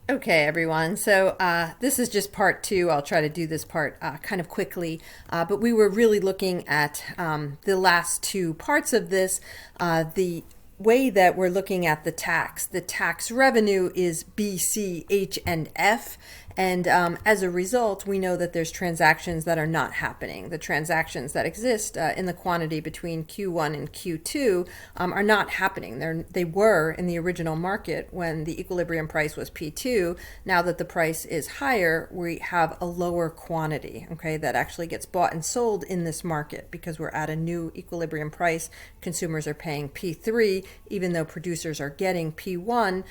Okay, everyone. So this is just part two. I'll try to do this part kind of quickly. But we were really looking at the last two parts of this. The way that we're looking at the tax revenue is B, C, H, and F. And as a result, we know that there's transactions that are not happening. The transactions that exist in the quantity between Q1 and Q2 are not happening. They were in the original market when the equilibrium price was P2. Now that the price is higher, we have a lower quantity, okay, that actually gets bought and sold in this market because we're at a new equilibrium price. Consumers are paying P3, even though producers are getting P1.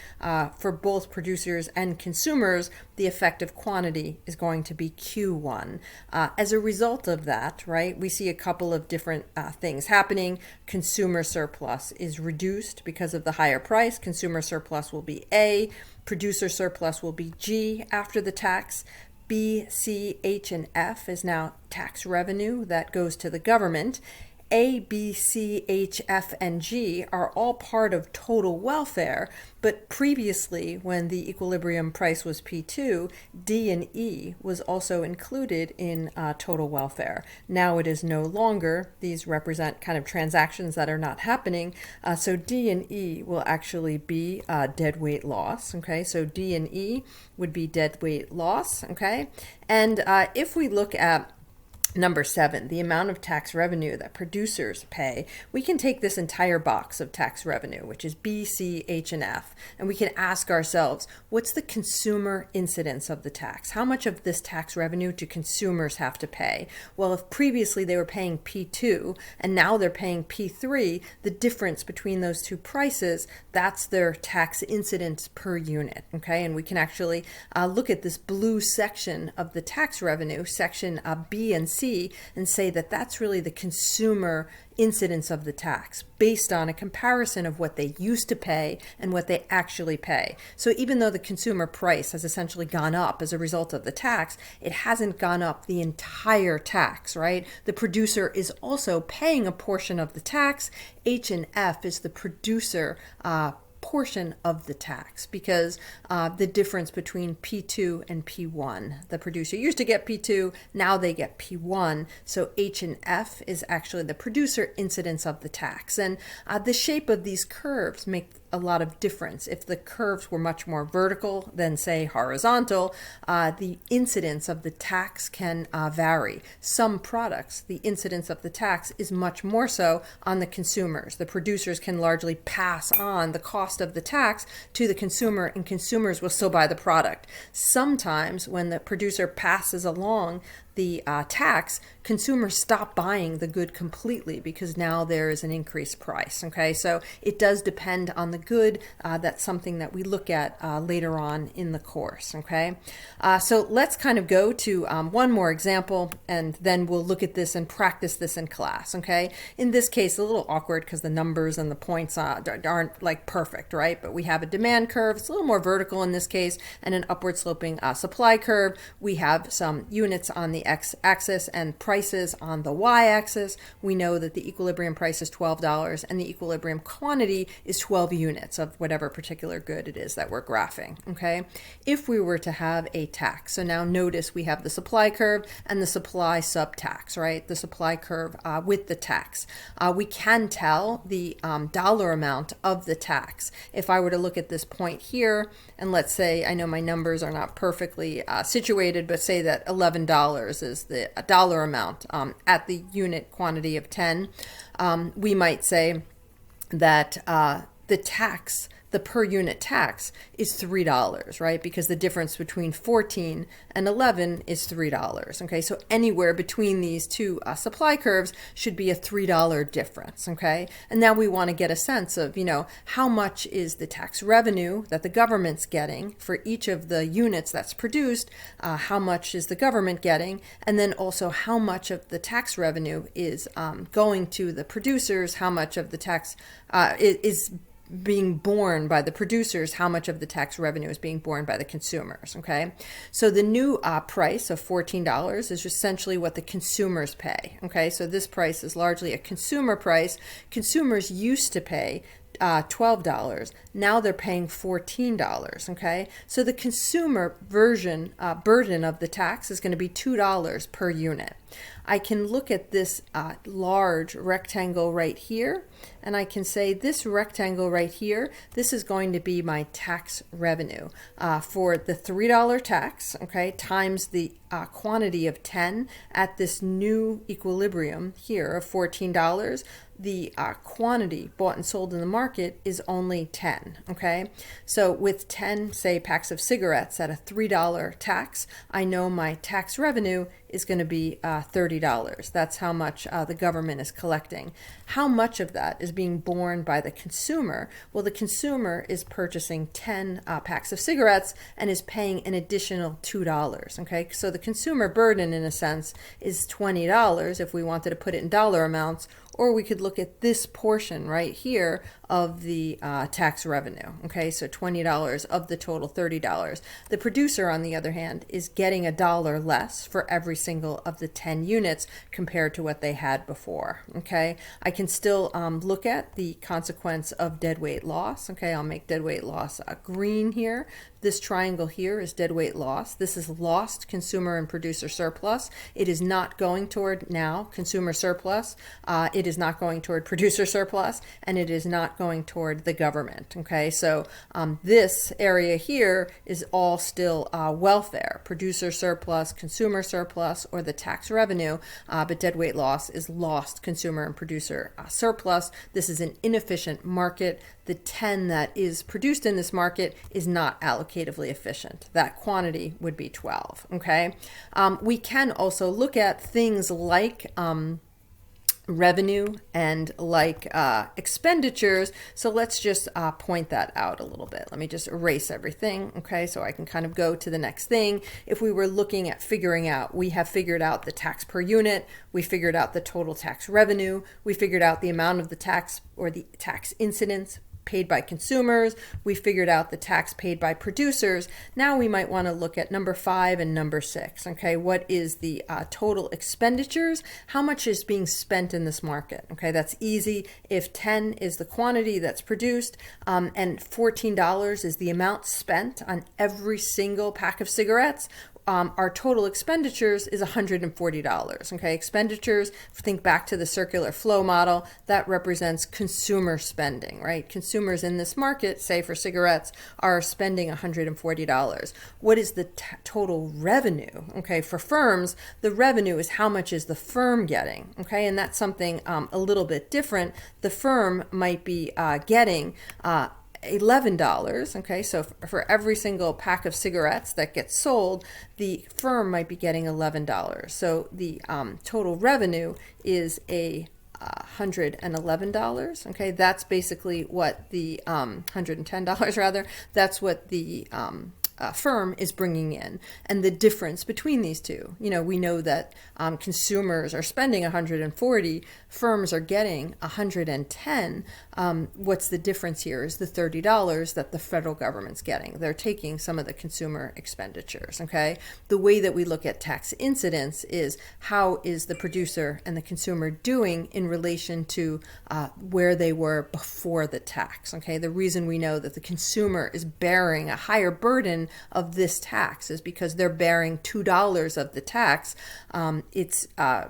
For both producers and consumers, the effective quantity is going to be Q1. As a result of that, right, we see a couple of different things happening. Consumer surplus is reduced because of the higher price. Consumer surplus will be A. Producer surplus will be G after the tax. B, C, H, and F is now tax revenue that goes to the government. A, B, C, H, F, and G are all part of total welfare, but previously, when the equilibrium price was P2, D and E was also included in total welfare. Now it is no longer. These represent kind of transactions that are not happening. So D and E will actually be deadweight loss. Okay, so D and E would be deadweight loss. Okay, and if we look at Number 7, the amount of tax revenue that producers pay. We can take this entire box of tax revenue, which is B, C, H, and F, and we can ask ourselves, what's the consumer incidence of the tax? How much of this tax revenue do consumers have to pay? Well, if previously they were paying P2 and now they're paying P3, the difference between those two prices, that's their tax incidence per unit, okay? And we can actually look at this blue section of the tax revenue, section B and C, and say that that's really the consumer incidence of the tax based on a comparison of what they used to pay and what they actually pay. So even though the consumer price has essentially gone up as a result of the tax, it hasn't gone up the entire tax, right? The producer is also paying a portion of the tax. H and F is the producer portion of the tax because the difference between P2 and P1. The producer used to get P2, now they get P1. So H and F is actually the producer incidence of the tax. And the shape of these curves make a lot of difference. If the curves were much more vertical than, say, horizontal, the incidence of the tax can vary. Some products, the incidence of the tax is much more so on the consumers. The producers can largely pass on the cost of the tax to the consumer, and consumers will still buy the product. Sometimes when the producer passes along the tax, consumers stop buying the good completely because now there is an increased price. Okay, so it does depend on the good. That's something that we look at later on in the course. Okay, so let's kind of go to one more example, and then we'll look at this and practice this in class. Okay, in this case, a little awkward because the numbers and the points aren't like perfect, right? But we have a demand curve. It's a little more vertical in this case, and an upward sloping supply curve. We have some units on the x-axis and prices on the y-axis. We know that the equilibrium price is $12 and the equilibrium quantity is 12 units of whatever particular good it is that we're graphing, okay? If we were to have a tax, so now notice we have the supply curve and the supply subtax, right? The supply curve with the tax. We can tell the dollar amount of the tax. If I were to look at this point here, and let's say, I know my numbers are not perfectly situated, but say that $11 is the dollar amount at the unit quantity of 10, we might say that the per unit tax is $3, right? Because the difference between 14 and 11 is $3. Okay, so anywhere between these two supply curves should be a $3 difference. Okay, and now we want to get a sense of, how much is the tax revenue that the government's getting for each of the units that's produced, how much is the government getting, and then also how much of the tax revenue is going to the producers, how much of the tax is being borne by the producers, how much of the tax revenue is being borne by the consumers, okay? So the new price of $14 is essentially what the consumers pay, okay? So this price is largely a consumer price. Consumers used to pay $12. Now they're paying $14, okay? So the consumer burden of the tax is going to be $2 per unit. I can look at this large rectangle right here, and I can say this rectangle right here, this is going to be my tax revenue for the $3 tax, okay, times the quantity of 10 at this new equilibrium here of $14. The quantity bought and sold in the market is only 10, okay? So with 10, say, packs of cigarettes at a $3 tax, I know my tax revenue is going to be $30. That's how much the government is collecting. How much of that is being borne by the consumer? Well, the consumer is purchasing 10 packs of cigarettes and is paying an additional $2, okay? So the consumer burden, in a sense, is $20 if we wanted to put it in dollar amounts, or we could look at this portion right here of the tax revenue, okay? So $20 of the total $30. The producer, on the other hand, is getting $1 less for every single of the 10 units compared to what they had before, okay? I can still look at the consequence of deadweight loss, okay? I'll make deadweight loss green here. This triangle here is deadweight loss. This is lost consumer and producer surplus. It is not going toward now consumer surplus. It is not going toward producer surplus, and it is not going toward the government. Okay, so this area here is all still welfare, producer surplus, consumer surplus, or the tax revenue, but deadweight loss is lost consumer and producer surplus. This is an inefficient market. The 10 that is produced in this market is not allocatively efficient. That quantity would be 12, okay? We can also look at things like revenue and like expenditures. So let's just point that out a little bit. Let me just erase everything, okay, so I can kind of go to the next thing. If we were looking at figuring out, we have figured out the tax per unit, we figured out the total tax revenue, we figured out the amount of the tax or the tax incidence paid by consumers, we figured out the tax paid by producers. Now we might want to look at number 5 and number 6, okay? What is the total expenditures? How much is being spent in this market? Okay, that's easy. If 10 is the quantity that's produced and $14 is the amount spent on every single pack of cigarettes, our total expenditures is $140, okay? Expenditures, think back to the circular flow model, that represents consumer spending, right? Consumers in this market, say for cigarettes, are spending $140. What is the total revenue, okay? For firms, the revenue is how much is the firm getting, okay? And that's something a little bit different. The firm might be getting $11, okay, so for every single pack of cigarettes that gets sold, the firm might be getting $11. So the total revenue is $111, okay, that's basically what the $110 rather, that's what the firm is bringing in. And the difference between these two, you know, we know that consumers are spending 140, firms are getting 110. What's the difference here is the $30 that the federal government's getting. They're taking some of the consumer expenditures, okay? The way that we look at tax incidence is how is the producer and the consumer doing in relation to where they were before the tax, okay? The reason we know that the consumer is bearing a higher burden of this tax is because they're bearing $2 of the tax. It's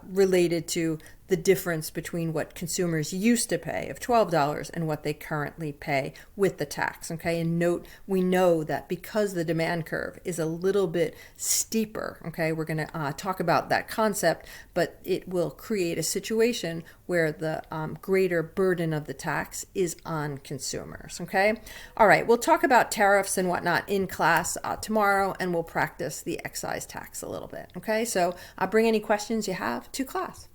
related to the difference between what consumers used to pay of $12 and what they currently pay with the tax, okay? And note, we know that because the demand curve is a little bit steeper, okay, we're going to talk about that concept, but it will create a situation where the greater burden of the tax is on consumers, okay? All right, we'll talk about tariffs and whatnot in class tomorrow, and we'll practice the excise tax a little bit, okay? So bring any questions you have to class.